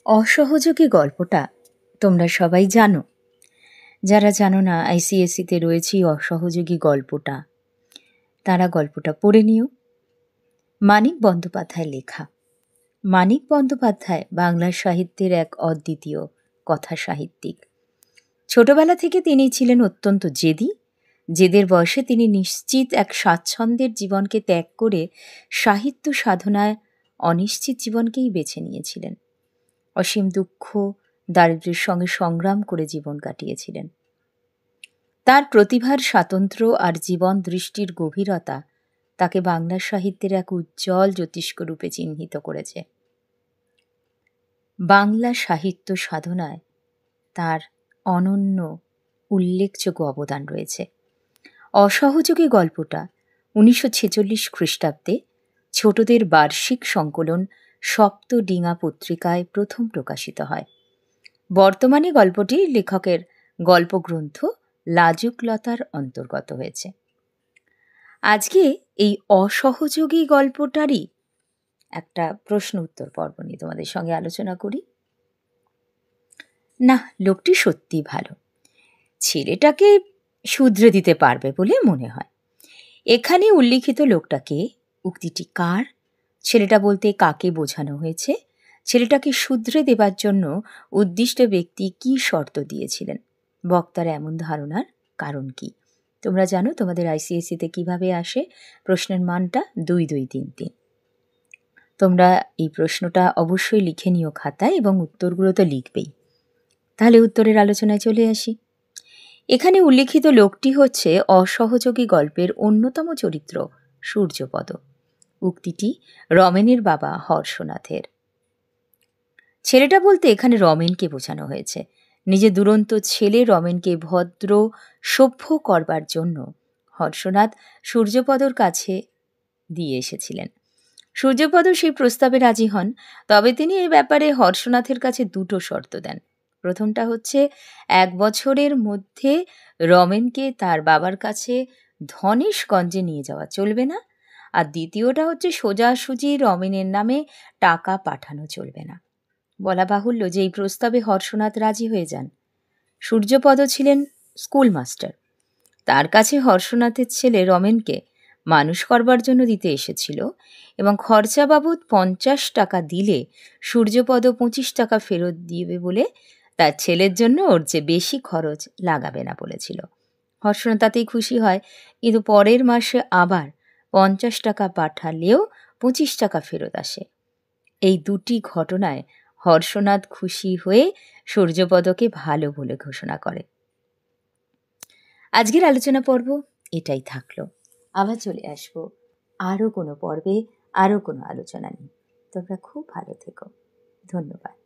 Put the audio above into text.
অসহযোগী গল্পটা তোমরা সবাই জানো। যারা জানো না, আইসিএসসিতে রয়েছে এই অসহযোগী গল্পটা, তারা গল্পটা পড়ে নিও। মানিক বন্দ্যোপাধ্যায় লেখা। মানিক বন্দ্যোপাধ্যায় বাংলা সাহিত্যের এক অদ্বিতীয় কথা সাহিত্যিক। ছোটবেলা থেকে তিনি ছিলেন অত্যন্ত জেদি। জেদের বয়সে তিনি নিশ্চিত এক স্বাচ্ছন্দ্যের জীবনকে ত্যাগ করে সাহিত্য সাধনায় অনিশ্চিত জীবনকেই বেছে নিয়েছিলেন। অসীম দুঃখ, দারিদ্র্যের সঙ্গে সংগ্রাম করে জীবন কাটিয়েছিলেন। তার প্রতিভার স্বাতন্ত্র্য আর জীবন দৃষ্টির গভীরতা তাকে বাংলা সাহিত্যের এক উজ্জ্বল জ্যোতিষ্ক রূপে চিহ্নিত করেছে। বাংলা সাহিত্য সাধনায় তার অনন্য উল্লেখযোগ্য অবদান রয়েছে। অসহযোগী গল্পটা 1946 খ্রিস্টাব্দে ছোটদের বার্ষিক সংকলন সপ্তডিঙা পত্রিকায় প্রথম প্রকাশিত হয়। বর্তমানে গল্পটি লেখকের গল্পগ্রন্থ লাজুকলতার অন্তর্গত হয়েছে। আজকে এই অসহযোগী গল্পটারই একটা প্রশ্ন উত্তর পর্ব নিয়ে তোমাদের সঙ্গে আলোচনা করি। না, লোকটি সত্যি ভালো, ছেলেটাকে শুধরে দিতে পারবে বলে মনে হয়। এখানে উল্লিখিত লোকটাকে, উক্তিটি কার, ছেলেটা বলতে কাকে বোঝানো হয়েছে, ছেলেটাকে শুধরে দেবার জন্য উদ্দিষ্ট ব্যক্তি কি শর্ত দিয়েছিলেন, বক্তার এমন ধারণার কারণ কি? তোমরা জানো তোমাদের আইসিএসসিতে কিভাবে আসে প্রশ্নের মানটা 2-2-3-3। তোমরা এই প্রশ্নটা অবশ্যই লিখে নিও খাতায়, এবং উত্তরগুলো তো লিখবেই। তাহলে উত্তরের আলোচনায় চলে আসি। এখানে উল্লিখিত লোকটি হচ্ছে অসহযোগী গল্পের অন্যতম চরিত্র সূর্যপদ। উক্তিটি রমেনের বাবা হর্ষনাথের। ছেলেটা বলতে এখানে রমেনকে বোঝানো হয়েছে। নিজের দুরন্ত ছেলে রমেনকে ভদ্র সভ্য করবার জন্য হর্ষনাথ সূর্যপদর কাছে দিয়ে এসেছিলেন। সূর্যপদ সেই প্রস্তাবে রাজি হন, তবে তিনি এই ব্যাপারে হর্ষনাথের কাছে দুটো শর্ত দেন। প্রথমটা হচ্ছে 1 বছরের মধ্যে রমেনকে তার বাবার কাছে ধনেশগঞ্জে নিয়ে যাওয়া চলবে না, আর দ্বিতীয়টা হচ্ছে সোজাসুজি রমেনের নামে টাকা পাঠানো চলবে না। বলা বাহুল্য যে এই প্রস্তাবে হর্ষনাথ রাজি হয়ে যান। সূর্যপদ ছিলেন স্কুল মাস্টার। তার কাছে হর্ষনাথের ছেলে রমেনকে মানুষ করবার জন্য দিতে এসেছিল, এবং খরচা বাবদ 50 টাকা দিলে সূর্যপদ 25 টাকা ফেরত দিবে বলে তার ছেলের জন্য ওর চেয়ে বেশি খরচ লাগাবে না বলেছিল। হর্ষনাথ তাতেই খুশি হয়, কিন্তু পরের মাসে আবার 50 টাকা পাঠালেও 25 টাকা ফেরত আসে। এই দুটি ঘটনায় হর্ষনাথ খুশি হয়ে সূর্যপদকে ভালো বলে ঘোষণা করে। আজকের আলোচনা পর্ব এটাই থাকলো। আবার চলে আসবো আরও কোনো পর্বে, আরও কোনো আলোচনা নিয়ে। তোমরা খুব ভালো থেকো। ধন্যবাদ।